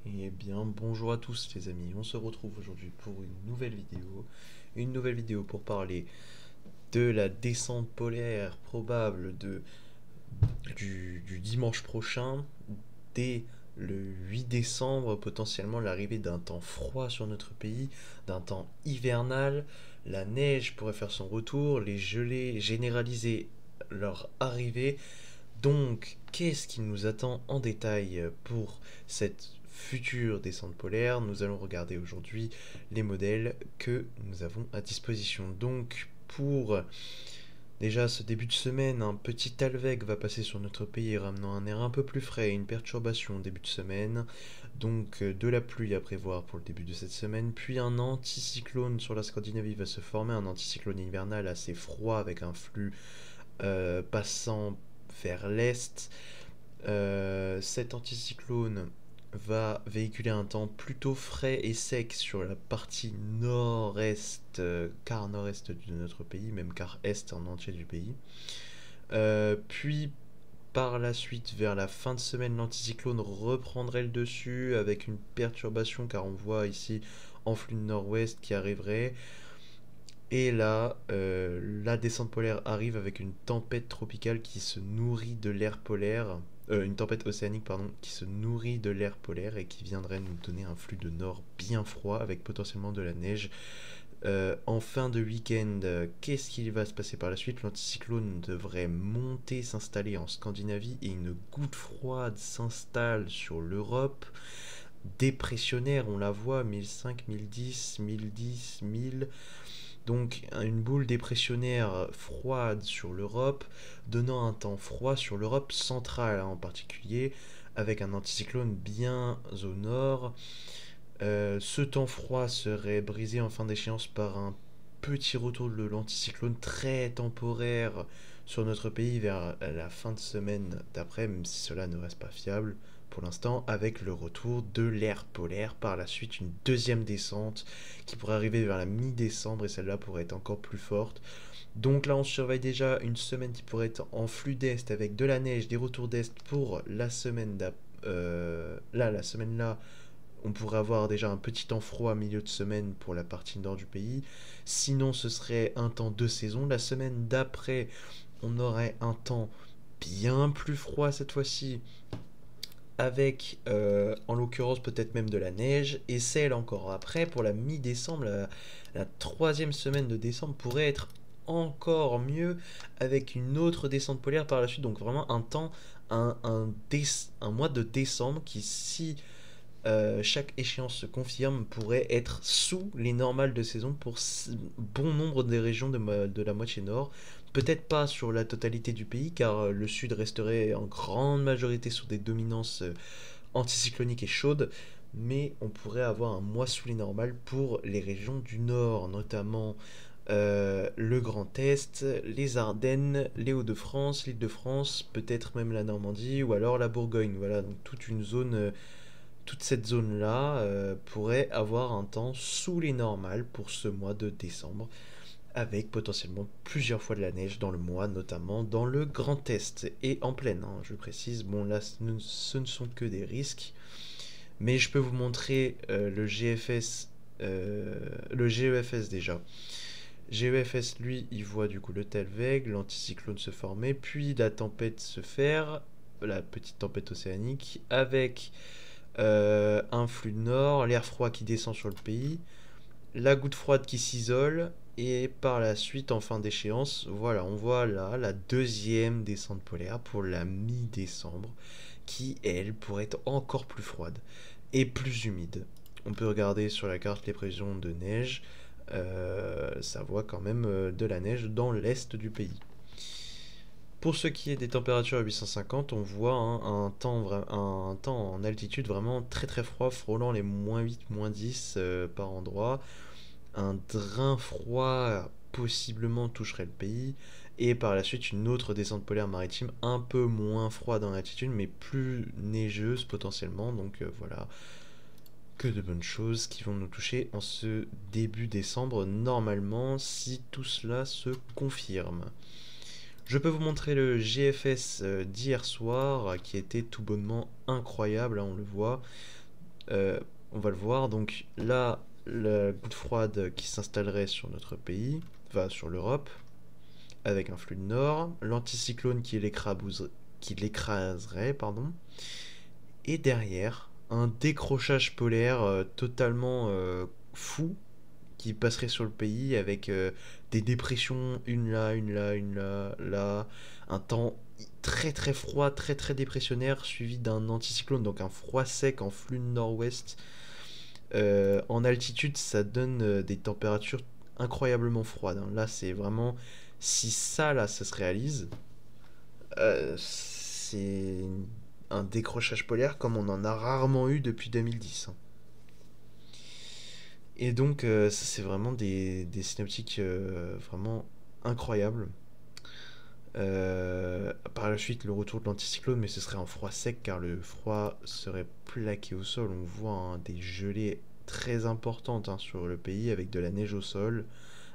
Eh bien, bonjour à tous les amis, on se retrouve aujourd'hui pour une nouvelle vidéo pour parler de la descente polaire probable du dimanche prochain, dès le 8 décembre, potentiellement l'arrivée d'un temps froid sur notre pays, d'un temps hivernal, la neige pourrait faire son retour, les gelées généralisées leur arrivée. Donc, qu'est-ce qui nous attend en détail pour cette future descente polaire? Nous allons regarder aujourd'hui les modèles que nous avons à disposition. Donc, pour déjà ce début de semaine, un petit Alveg va passer sur notre pays, ramenant un air un peu plus frais et une perturbation au début de semaine. Donc, de la pluie à prévoir pour le début de cette semaine. Puis un anticyclone sur la Scandinavie va se former, un anticyclone hivernal assez froid avec un flux passant vers l'est. Cet anticyclone va véhiculer un temps plutôt frais et sec sur la partie nord-est, quart nord-est de notre pays, même quart est en entier du pays. Puis par la suite, vers la fin de semaine, l'anticyclone reprendrait le dessus avec une perturbation, car on voit ici en flux de nord-ouest qui arriverait. Et là, la descente polaire arrive avec une tempête tropicale qui se nourrit de l'air polaire, une tempête océanique, pardon, qui se nourrit de l'air polaire et qui viendrait nous donner un flux de nord bien froid avec potentiellement de la neige. En fin de week-end, qu'est-ce qui va se passer par la suite? L'anticyclone devrait monter, s'installer en Scandinavie et une goutte froide s'installe sur l'Europe. Dépressionnaire, on la voit, 1005, 1010, 1010, 1000. Donc une boule dépressionnaire froide sur l'Europe, donnant un temps froid sur l'Europe centrale en particulier, avec un anticyclone bien au nord. Ce temps froid serait brisé en fin d'échéance par un petit retour de l'anticyclone très temporaire sur notre pays vers la fin de semaine d'après, même si cela ne reste pas fiable pour l'instant, avec le retour de l'air polaire. Par la suite, une deuxième descente qui pourrait arriver vers la mi-décembre et celle-là pourrait être encore plus forte. Donc là, on surveille déjà une semaine qui pourrait être en flux d'est avec de la neige, des retours d'est pour la semaine d'après. La semaine là, on pourrait avoir déjà un petit temps froid à milieu de semaine pour la partie nord du pays. Sinon, ce serait un temps de saison. La semaine d'après, on aurait un temps bien plus froid cette fois-ci, avec en l'occurrence peut-être même de la neige. Et celle encore après, pour la mi-décembre, la troisième semaine de décembre pourrait être encore mieux avec une autre descente polaire par la suite. Donc vraiment un temps, un mois de décembre qui, si chaque échéance se confirme, pourrait être sous les normales de saison pour bon nombre des régions de la moitié nord. Peut-être pas sur la totalité du pays, car le sud resterait en grande majorité sur des dominances anticycloniques et chaudes, mais on pourrait avoir un mois sous les normales pour les régions du nord, notamment le Grand Est, les Ardennes, les Hauts-de-France, l'Île-de-France, peut-être même la Normandie ou alors la Bourgogne. Voilà, donc toute cette zone-là pourrait avoir un temps sous les normales pour ce mois de décembre, avec potentiellement plusieurs fois de la neige dans le mois, notamment dans le Grand Est et en pleine, hein, je précise. Bon, là, ce ne sont que des risques, mais je peux vous montrer le GEFS déjà. GEFS, lui, il voit du coup le Telveg, l'anticyclone se former, puis la tempête se faire, la petite tempête océanique, avec un flux de nord, l'air froid qui descend sur le pays, la goutte froide qui s'isole, et par la suite, en fin d'échéance, voilà, on voit là la deuxième descente polaire pour la mi-décembre, qui, elle, pourrait être encore plus froide et plus humide. On peut regarder sur la carte les prévisions de neige, ça voit quand même de la neige dans l'est du pays. Pour ce qui est des températures à 850, on voit un temps en altitude vraiment très très froid, frôlant les -8, -10 par endroit. Un drain froid possiblement toucherait le pays. Et par la suite, une autre descente polaire maritime un peu moins froide en altitude, mais plus neigeuse potentiellement. Donc voilà, que de bonnes choses qui vont nous toucher en ce début décembre, normalement, si tout cela se confirme. Je peux vous montrer le GFS d'hier soir qui était tout bonnement incroyable, hein, on le voit. On va le voir. Donc là, la goutte froide qui s'installerait sur notre pays, enfin sur l'Europe, avec un flux de nord, l'anticyclone qui l'écraserait, pardon, et derrière, un décrochage polaire totalement fou qui passerait sur le pays avec des dépressions, une là, une là, une là, là, un temps très très froid, très très dépressionnaire, suivi d'un anticyclone, donc un froid sec en flux de nord-ouest. En altitude, ça donne des températures incroyablement froides, hein. Là, c'est vraiment, si ça là, ça se réalise, c'est un décrochage polaire comme on en a rarement eu depuis 2010, hein. Et donc, ça, c'est vraiment des synoptiques vraiment incroyables. Par la suite, le retour de l'anticyclone, mais ce serait un froid sec car le froid serait plaqué au sol. On voit, hein, des gelées très importantes, hein, sur le pays avec de la neige au sol,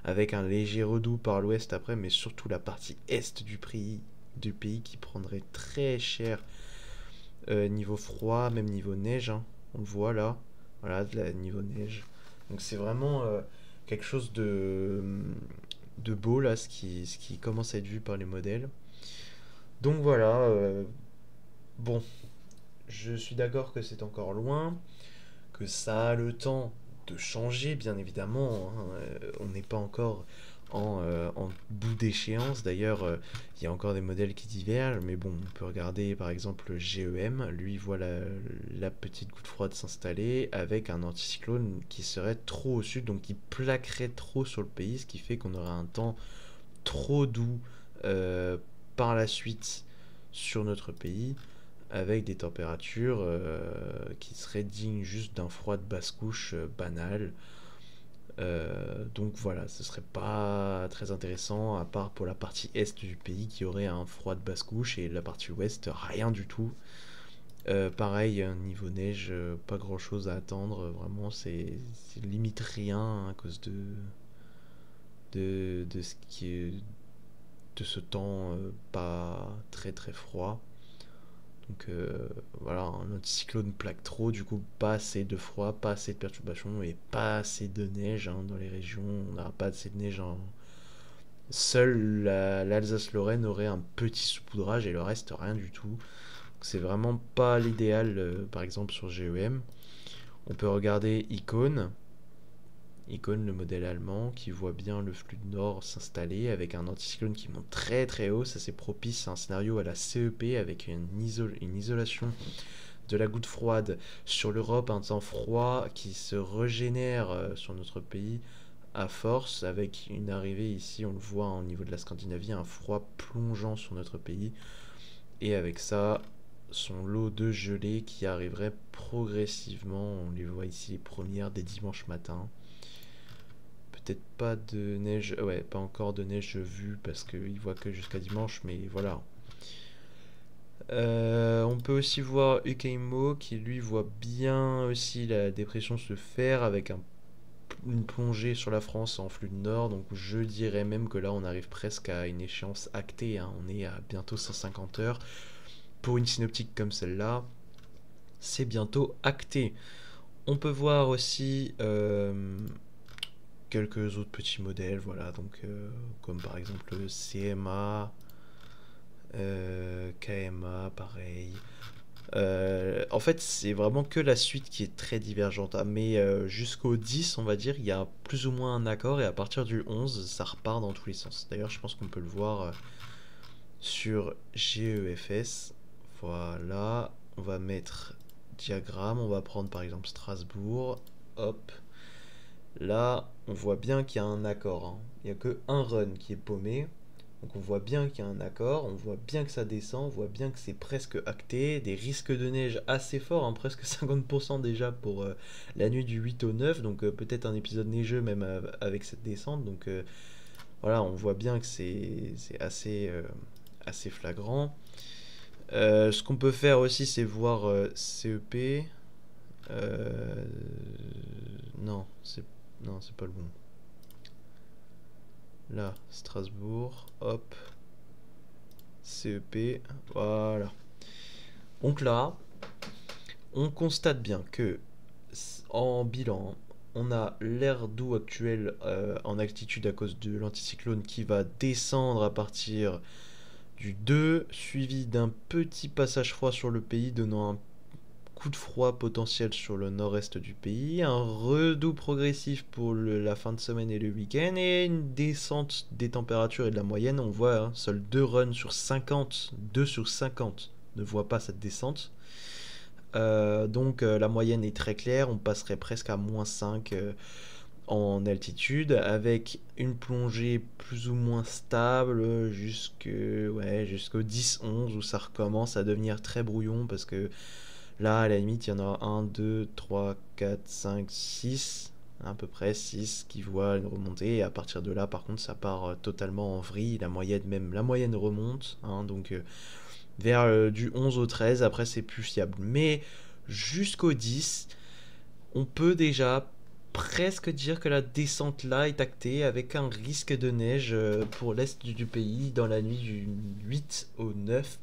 avec un léger redout par l'ouest après, mais surtout la partie est du pays qui prendrait très cher niveau froid, même niveau neige, hein. On le voit là, voilà, niveau neige. Donc c'est vraiment quelque chose de beau là, ce qui commence à être vu par les modèles. Donc voilà, bon, je suis d'accord que c'est encore loin, que ça a le temps de changer, bien évidemment, hein. On n'est pas encore en bout d'échéance. D'ailleurs, il y a encore des modèles qui divergent, mais bon, on peut regarder par exemple le GEM. Lui voit la petite goutte froide s'installer avec un anticyclone qui serait trop au sud, donc qui plaquerait trop sur le pays, ce qui fait qu'on aurait un temps trop doux euh, par la suite sur notre pays, avec des températures qui seraient dignes juste d'un froid de basse-couche banal. Donc voilà, ce serait pas très intéressant, à part pour la partie est du pays qui aurait un froid de basse-couche, et la partie ouest, rien du tout. Pareil, niveau neige, pas grand-chose à attendre, vraiment, c'est limite rien à cause de ce qui est de ce temps pas très très froid. Donc voilà, un anticyclone plaque trop, du coup pas assez de froid, pas assez de perturbations et pas assez de neige, hein, dans les régions. On n'a pas assez de neige, hein. Seule l'Alsace-Lorraine aurait un petit saupoudrage et le reste rien du tout. C'est vraiment pas l'idéal, par exemple sur GEM. On peut regarder Icon, le modèle allemand, qui voit bien le flux de nord s'installer avec un anticyclone qui monte très très haut. Ça, c'est propice à un scénario à la CEP avec une isolation de la goutte froide sur l'Europe, un temps froid qui se régénère sur notre pays à force, avec une arrivée ici, on le voit, hein, au niveau de la Scandinavie, un froid plongeant sur notre pays, et avec ça, son lot de gelées qui arriverait progressivement. On les voit ici les premières dès dimanche matin. Peut-être pas de neige, ouais, pas encore de neige vue parce qu'il voit que jusqu'à dimanche, mais voilà. On peut aussi voir Ukeimo qui lui voit bien aussi la dépression se faire avec une plongée sur la France en flux de nord. Donc je dirais même que là on arrive presque à une échéance actée, hein. On est à bientôt 150 heures. Pour une synoptique comme celle-là, c'est bientôt acté. On peut voir aussi quelques autres petits modèles, voilà, donc comme par exemple le CMA, KMA, pareil. En fait, c'est vraiment que la suite qui est très divergente, hein. Mais jusqu'au 10, on va dire, il y a plus ou moins un accord, et à partir du 11, ça repart dans tous les sens. D'ailleurs, je pense qu'on peut le voir sur GEFS. Voilà, on va mettre diagramme, on va prendre par exemple Strasbourg, hop. Là, on voit bien qu'il y a un accord, hein. Il n'y a que un run qui est paumé. Donc on voit bien qu'il y a un accord, on voit bien que ça descend, on voit bien que c'est presque acté. Des risques de neige assez forts, hein, presque 50% déjà pour la nuit du 8 au 9. Donc peut-être un épisode neigeux même avec cette descente. Donc voilà, on voit bien que c'est assez flagrant. Ce qu'on peut faire aussi, c'est voir CEP. Euh, non, c'est pas le bon. Là, Strasbourg, hop, CEP, voilà. Donc là, on constate bien que En bilan, on a l'air doux actuel en altitude à cause de l'anticyclone qui va descendre à partir du 2, suivi d'un petit passage froid sur le pays, donnant un coup de froid potentiel sur le nord-est du pays, un redout progressif pour la fin de semaine et le week-end, et une descente des températures et de la moyenne. On voit seuls 2 runs sur 50, 2 sur 50 ne voient pas cette descente. Donc la moyenne est très claire, on passerait presque à -5 en altitude, avec une plongée plus ou moins stable jusqu'au 10-11 où ça recommence à devenir très brouillon parce que là, à la limite, il y en a 1, 2, 3, 4, 5, 6, à peu près 6 qui voient une remontée. Et à partir de là, par contre, ça part totalement en vrille. La moyenne remonte. Donc vers du 11 au 13, après, c'est plus fiable. Mais jusqu'au 10, on peut déjà presque dire que la descente là est actée avec un risque de neige pour l'est du pays dans la nuit du 8 au 9.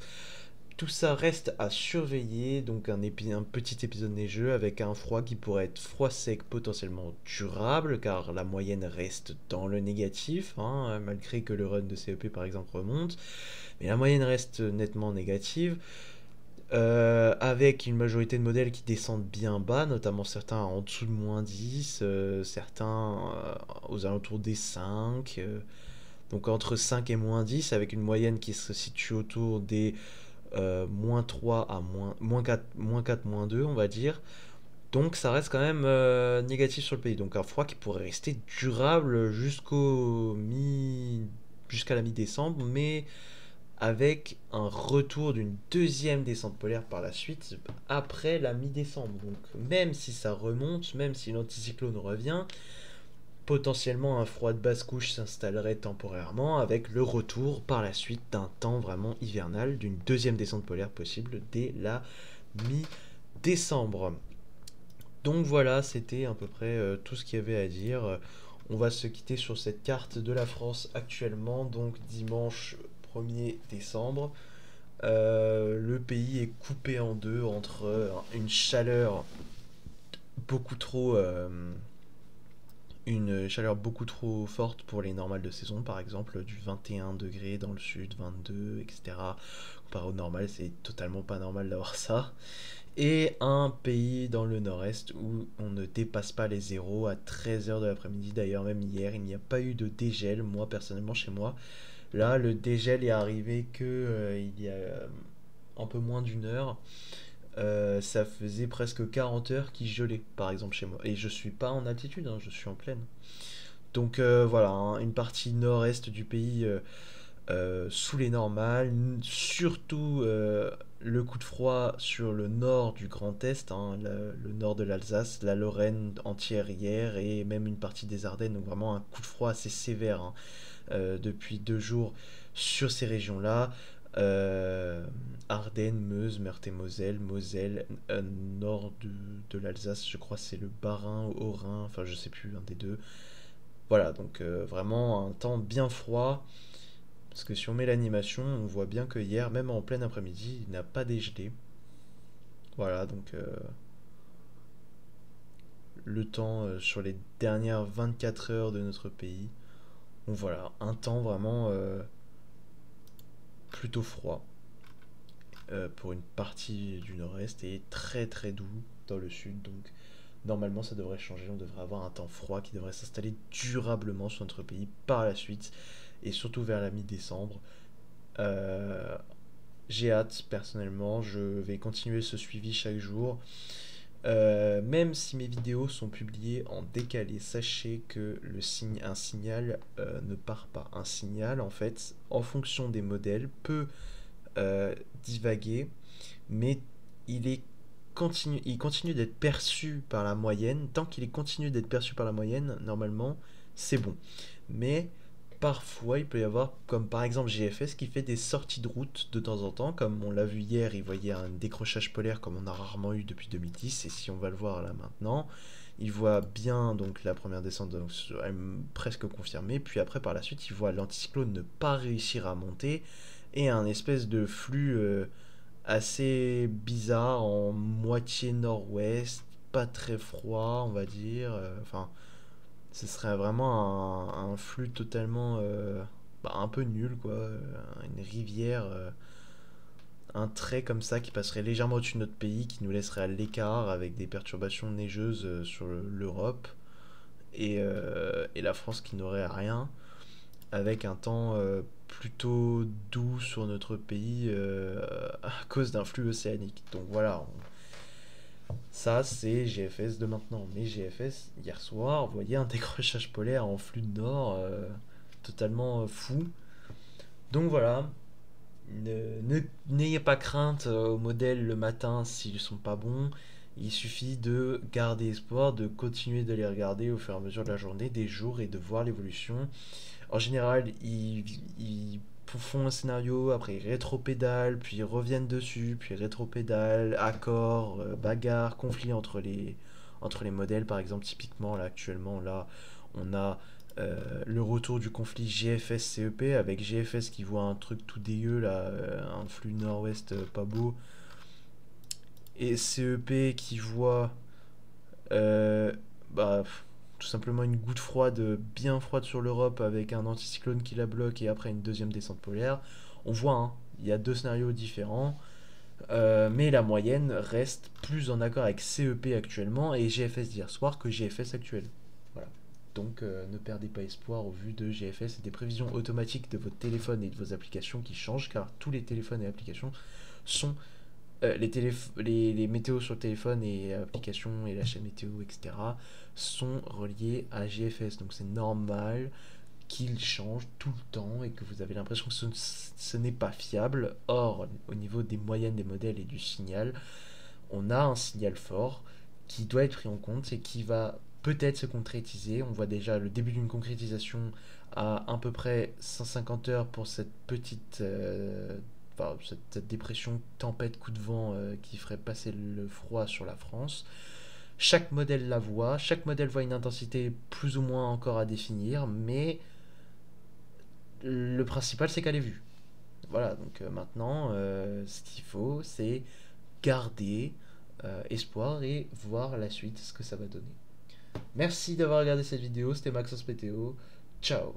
Tout ça reste à surveiller, donc un petit épisode neigeux avec un froid qui pourrait être froid sec potentiellement durable, car la moyenne reste dans le négatif, malgré que le run de CEP par exemple remonte, mais la moyenne reste nettement négative, avec une majorité de modèles qui descendent bien bas, notamment certains en dessous de -10, certains aux alentours des 5, donc entre 5 et -10, avec une moyenne qui se situe autour des -3 à -4, -4, -2, on va dire. Donc ça reste quand même négatif sur le pays. Donc un froid qui pourrait rester durable jusqu'à la mi-décembre, mais avec un retour d'une deuxième descente polaire par la suite, après la mi-décembre. Donc même si ça remonte, même si l'anticyclone revient, potentiellement un froid de basse couche s'installerait temporairement avec le retour par la suite d'un temps vraiment hivernal, d'une deuxième descente polaire possible dès la mi-décembre. Donc voilà, c'était à peu près tout ce qu'il y avait à dire. On va se quitter sur cette carte de la France actuellement, donc dimanche 1er décembre. Le pays est coupé en deux entre une chaleur beaucoup trop forte pour les normales de saison, par exemple du 21 degrés dans le sud, 22, etc. Comparé au normal, c'est totalement pas normal d'avoir ça. Et un pays dans le nord-est où on ne dépasse pas les zéros à 13h de l'après-midi. D'ailleurs, même hier, il n'y a pas eu de dégel, moi personnellement chez moi. Là, le dégel est arrivé il y a un peu moins d'une heure. Ça faisait presque 40 heures qu'il gelait, par exemple, chez moi. Et je suis pas en altitude, je suis en plaine. Donc voilà, une partie nord-est du pays sous les normales, surtout le coup de froid sur le nord du Grand Est, le nord de l'Alsace, la Lorraine entière hier et même une partie des Ardennes, donc vraiment un coup de froid assez sévère depuis 2 jours sur ces régions-là. Ardennes, Meuse, Meurthe-et-Moselle, Moselle, nord de l'Alsace, je crois c'est le Bas-Rhin, Haut-Rhin, enfin je sais plus, un des deux. Voilà, donc vraiment un temps bien froid. Parce que si on met l'animation, on voit bien que hier, même en plein après-midi, il n'a pas dégelé. Voilà, donc le temps sur les dernières 24 heures de notre pays. Donc voilà, un temps vraiment plutôt froid pour une partie du nord-est et très très doux dans le sud. Donc normalement ça devrait changer, on devrait avoir un temps froid qui devrait s'installer durablement sur notre pays par la suite et surtout vers la mi-décembre. Euh, j'ai hâte personnellement, je vais continuer ce suivi chaque jour. Même si mes vidéos sont publiées en décalé, sachez que un signal ne part pas. Un signal, en fait, en fonction des modèles, peut divaguer, mais il continue d'être perçu par la moyenne. Tant qu'il est continu d'être perçu par la moyenne, normalement, c'est bon. Mais parfois, il peut y avoir, comme par exemple GFS, qui fait des sorties de route de temps en temps. Comme on l'a vu hier, il voyait un décrochage polaire comme on a rarement eu depuis 2010. Et si on va le voir là maintenant, il voit bien donc la première descente donc, presque confirmée. Puis après, par la suite, il voit l'anticyclone ne pas réussir à monter. Et un espèce de flux assez bizarre en moitié nord-ouest, pas très froid, on va dire. Enfin, ce serait vraiment un flux totalement un peu nul, quoi. Une rivière, un trait comme ça qui passerait légèrement au-dessus de notre pays, qui nous laisserait à l'écart avec des perturbations neigeuses sur l'Europe et la France qui n'aurait rien, avec un temps plutôt doux sur notre pays à cause d'un flux océanique. Donc voilà, ça c'est GFS de maintenant. Mais GFS, hier soir, vous voyez un décrochage polaire en flux de nord totalement fou. Donc voilà, n'ayez pas crainte aux modèles le matin s'ils sont pas bons. Il suffit de garder espoir, de continuer de les regarder au fur et à mesure de la journée, des jours et de voir l'évolution. En général, ils font un scénario, après ils rétropédalent, puis ils reviennent dessus, puis rétropédalent, accord, bagarre, conflit entre les modèles. Par exemple, typiquement, là, actuellement, là, on a le retour du conflit GFS-CEP, avec GFS qui voit un truc tout dégueu, là, un flux nord-ouest pas beau, et CEP qui voit euh, bah, tout simplement une goutte froide, bien froide sur l'Europe avec un anticyclone qui la bloque et après une deuxième descente polaire. On voit, hein, il y a deux scénarios différents, mais la moyenne reste plus en accord avec CEP actuellement et GFS d'hier soir que GFS actuel. Voilà. Donc ne perdez pas espoir au vu de GFS et des prévisions automatiques de votre téléphone et de vos applications qui changent car tous les téléphones et applications sont les météos sur le téléphone et applications et la chaîne météo, etc., sont reliés à GFS. Donc c'est normal qu'ils changent tout le temps et que vous avez l'impression que ce n'est pas fiable. Or, au niveau des moyennes des modèles et du signal, on a un signal fort qui doit être pris en compte et qui va peut-être se concrétiser. On voit déjà le début d'une concrétisation à peu près 150 heures pour cette petite cette dépression, tempête, coup de vent qui ferait passer le froid sur la France. Chaque modèle la voit, chaque modèle voit une intensité plus ou moins encore à définir, mais le principal c'est qu'elle est vue. Voilà, donc maintenant, ce qu'il faut, c'est garder espoir et voir la suite, ce que ça va donner. Merci d'avoir regardé cette vidéo, c'était Maxence Météo. Ciao.